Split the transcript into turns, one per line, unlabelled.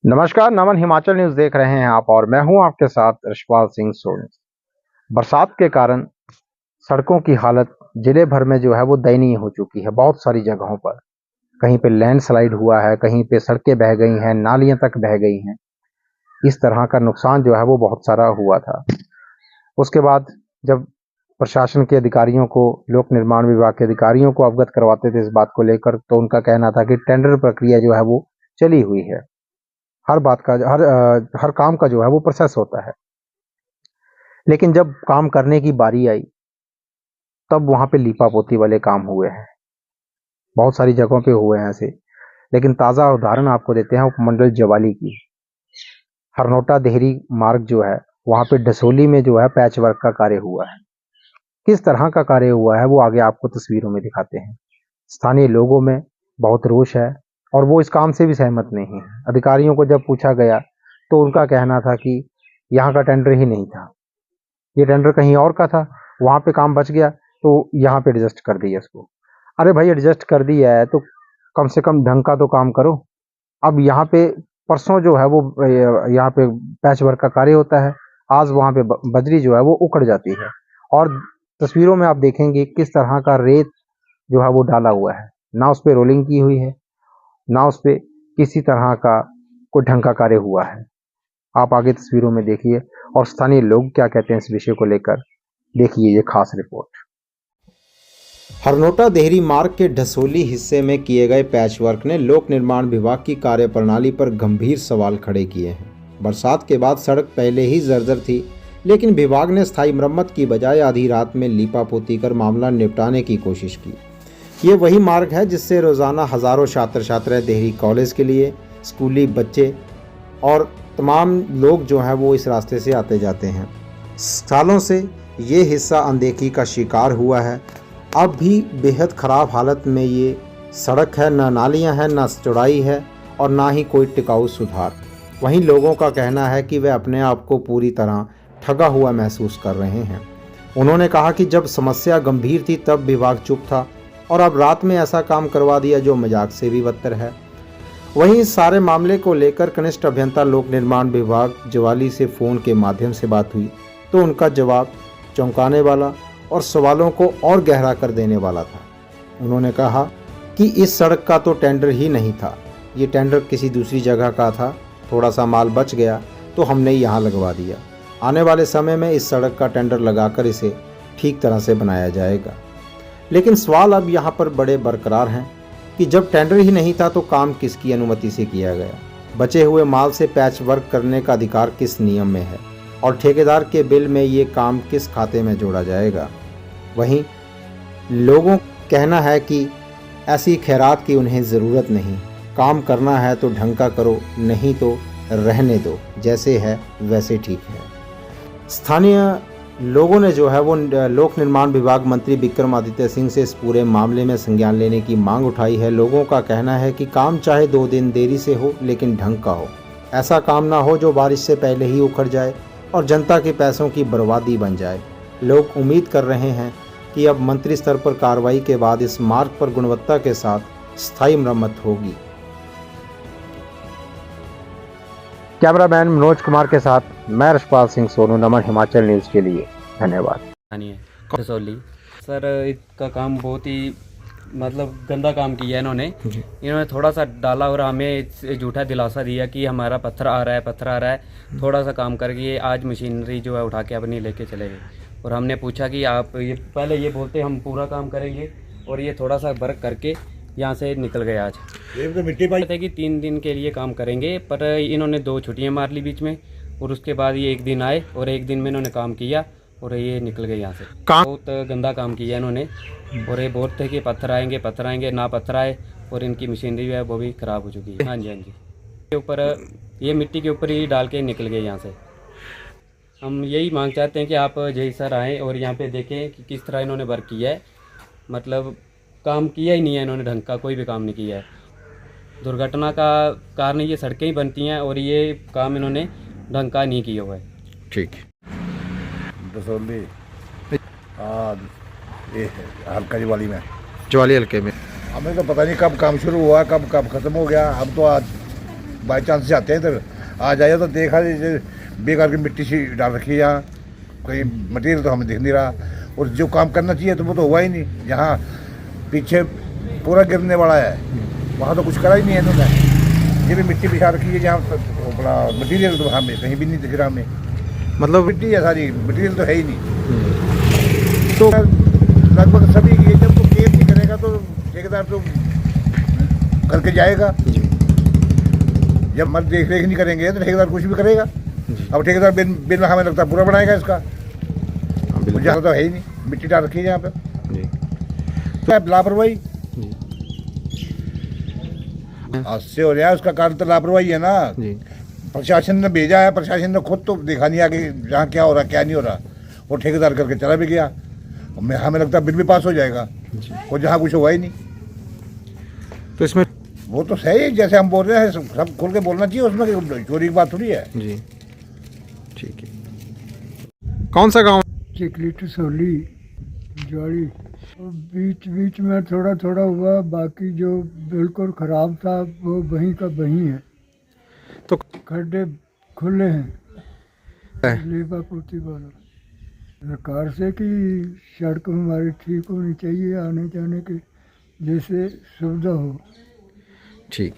नमस्कार, नमन हिमाचल न्यूज़ देख रहे हैं आप और मैं हूं आपके साथ यशपाल सिंह सोनी। बरसात के कारण सड़कों की हालत जिले भर में जो है वो दयनीय हो चुकी है। बहुत सारी जगहों पर कहीं पे लैंडस्लाइड हुआ है, कहीं पे सड़कें बह गई हैं, नालियां तक बह गई हैं। इस तरह का नुकसान जो है वो बहुत सारा हुआ था। उसके बाद जब प्रशासन के अधिकारियों को, लोक निर्माण विभाग के अधिकारियों को अवगत करवाते थे इस बात को लेकर, तो उनका कहना था कि टेंडर प्रक्रिया जो है वो चली हुई है। हर बात का हर काम का जो है वो प्रोसेस होता है। लेकिन जब काम करने की बारी आई तब वहां पे लीपापोती वाले काम हुए हैं। बहुत सारी जगहों पे हुए हैं ऐसे। लेकिन ताज़ा उदाहरण आपको देते हैं उपमंडल ज्वाली की। हरनोटा देहरी मार्ग जो है वहां पे डसोली में जो है पैच वर्क का कार्य हुआ है। किस तरह का कार्य हुआ है वो आगे आपको तस्वीरों में दिखाते हैं। स्थानीय लोगों में बहुत रोष है और वो इस काम से भी सहमत नहीं है। अधिकारियों को जब पूछा गया तो उनका कहना था कि यहाँ का टेंडर ही नहीं था, ये टेंडर कहीं और का था, वहां पे काम बच गया तो यहाँ पे एडजस्ट कर दिया इसको। अरे भाई, एडजस्ट कर दिया है तो कम से कम ढंग का तो काम करो। अब यहाँ पे परसों जो है वो यहाँ पे पैच वर्क का कार्य होता है, आज वहां पे बजरी जो है वो उखड़ जाती है और तस्वीरों में आप देखेंगे किस तरह का रेत जो है वो डाला हुआ है। ना उस पे रोलिंग की हुई है, ना उस पे किसी तरह का कोई ढंग का कार्य हुआ है। आप आगे तस्वीरों में देखिए और स्थानीय लोग क्या कहते हैं इस विषय को लेकर, देखिए ये खास रिपोर्ट।
हरनोटा देहरी मार्ग के ढसोली हिस्से में किए गए पैचवर्क ने लोक निर्माण विभाग की कार्यप्रणाली पर गंभीर सवाल खड़े किए हैं। बरसात के बाद सड़क पहले ही जर्जर थी, लेकिन विभाग ने स्थायी मरम्मत की बजाय आधी रात में लीपापोती कर मामला निपटाने की कोशिश की। ये वही मार्ग है जिससे रोज़ाना हज़ारों छात्र छात्राएं देहरी कॉलेज के लिए, स्कूली बच्चे और तमाम लोग जो हैं वो इस रास्ते से आते जाते हैं। सालों से ये हिस्सा अनदेखी का शिकार हुआ है। अब भी बेहद ख़राब हालत में ये सड़क है, ना नालियां हैं, ना चौड़ाई है और ना ही कोई टिकाऊ सुधार। वहीं लोगों का कहना है कि वे अपने आप को पूरी तरह ठगा हुआ महसूस कर रहे हैं। उन्होंने कहा कि जब समस्या गंभीर थी तब विभाग चुप था और अब रात में ऐसा काम करवा दिया जो मजाक से भी बदतर है। वहीं इस सारे मामले को लेकर कनिष्ठ अभियंता लोक निर्माण विभाग ज्वाली से फ़ोन के माध्यम से बात हुई तो उनका जवाब चौंकाने वाला और सवालों को और गहरा कर देने वाला था। उन्होंने कहा कि इस सड़क का तो टेंडर ही नहीं था, ये टेंडर किसी दूसरी जगह का था, थोड़ा सा माल बच गया तो हमने यहाँ लगवा दिया। आने वाले समय में इस सड़क का टेंडर लगाकर इसे ठीक तरह से बनाया जाएगा। लेकिन सवाल अब यहाँ पर बड़े बरकरार हैं कि जब टेंडर ही नहीं था तो काम किसकी अनुमति से किया गया, बचे हुए माल से पैच वर्क करने का अधिकार किस नियम में है और ठेकेदार के बिल में ये काम किस खाते में जोड़ा जाएगा। वहीं लोगों का कहना है कि ऐसी खैरात की उन्हें ज़रूरत नहीं, काम करना है तो ढंग का करो, नहीं तो रहने दो, जैसे है वैसे ठीक है। स्थानीय लोगों ने जो है वो लोक निर्माण विभाग मंत्री विक्रमादित्य सिंह से इस पूरे मामले में संज्ञान लेने की मांग उठाई है। लोगों का कहना है कि काम चाहे 2 दिन देरी से हो लेकिन ढंग का हो। ऐसा काम ना हो जो बारिश से पहले ही उखड़ जाए और जनता के पैसों की बर्बादी बन जाए। लोग उम्मीद कर रहे हैं कि अब मंत्री स्तर पर कार्रवाई के बाद इस मार्ग पर गुणवत्ता के साथ स्थायी मरम्मत होगी।
कैमरामैन मनोज कुमार के साथ मैं यशपाल सिंह सोनू, नमन हिमाचल न्यूज़ के लिए धन्यवाद।
कसौली सर, इसका काम बहुत ही मतलब गंदा काम किया है इन्होंने थोड़ा सा डाला और हमें झूठा दिलासा दिया कि हमारा पत्थर आ रहा है। थोड़ा सा काम करके आज मशीनरी जो है उठा के अपनी लेके चले गए और हमने पूछा कि आप ये पहले ये बोलते हम पूरा काम करेंगे और ये थोड़ा सा वर्क करके यहाँ से निकल गए। आज तो मिट्टी पाई थे कि 3 दिन के लिए काम करेंगे, पर इन्होंने 2 छुट्टियाँ मार ली बीच में और उसके बाद ये 1 दिन आए और 1 दिन में इन्होंने काम किया और ये निकल गए यहाँ से। बहुत गंदा काम किया इन्होंने और ये बोलते थे कि पत्थर आएंगे, ना पत्थर आए और इनकी मशीनरी है वो भी ख़राब हो चुकी है। हाँ जी के ऊपर ये मिट्टी के ऊपर ही डाल के निकल गए यहाँ से। हम यही मांग चाहते हैं कि आप जय सर आएँ और यहाँ पे देखें कि किस तरह इन्होंने वर्क किया है। मतलब काम किया ही नहीं है इन्होंने, ढंग का कोई भी काम नहीं किया है। दुर्घटना का कारण ये सड़कें ही बनती हैं और ये काम इन्होंने ढंग का नहीं किया हुआ है।
ठीक।
दसौली ये है हल्का ज्वाली में,
ज्वाली हल्के में
हमें तो पता नहीं कब काम शुरू हुआ कब खत्म हो गया। हम तो आज बाई चांस से आते हैं इधर, आ जाए तो देखा जैसे बेकार की मिट्टी सी डाल रखी है यहाँ, कहीं मटेरियल तो हमें दिख नहीं रहा। और जो काम करना चाहिए तो वो तो हुआ ही नहीं। जहाँ पीछे पूरा गिरने वाला है वहाँ तो कुछ करा ही नहीं है इन्होंने। ये भी मिट्टी बिछा रखी है जहाँ अपना मटीरियल तो हमें कहीं भी नहीं दिख रहा हमें।
मतलब
मिट्टी है सारी, मटीरियल तो है ही नहीं। तो लगभग सभी ये जब तो केयर नहीं करेगा तो ठेकेदार तो करके जाएगा। जब मत देख रेख नहीं करेंगे तो ठेकेदार कुछ भी करेगा। अब ठेकेदार बिन बिन हमें लगता है पूरा बनाएगा इसका। जहाँ तो है ही नहीं, मिट्टी डाल रखी है यहाँ पे। तो लापरवाही आज से हो रहा है, उसका कारण तो लापरवाही है ना। प्रशासन ने भेजा है, प्रशासन ने खुद तो देखा नहीं आगे जहाँ क्या हो रहा क्या नहीं हो रहा, और ठेकेदार करके चला भी गया। हमें लगता है बिल भी पास हो जाएगा, और जहाँ कुछ हुआ ही नहीं।
तो इसमें
वो तो सही है, जैसे हम बोल रहे हैं सब खोल के बोलना चाहिए, उसमें चोरी की बात थोड़ी है।
जी ठीक है। कौन सा गांव?
चिकली टसोली ज्वाड़ी। और बीच बीच में थोड़ा थोड़ा हुआ, बाकी जो बिल्कुल ख़राब था वो वहीं का वहीं है।
तो
खड्डे खुले हैं लेबा पूर्ति वालों। सरकार से कि सड़क हमारी ठीक होनी चाहिए, आने जाने की जैसे सुविधा हो।
ठीक।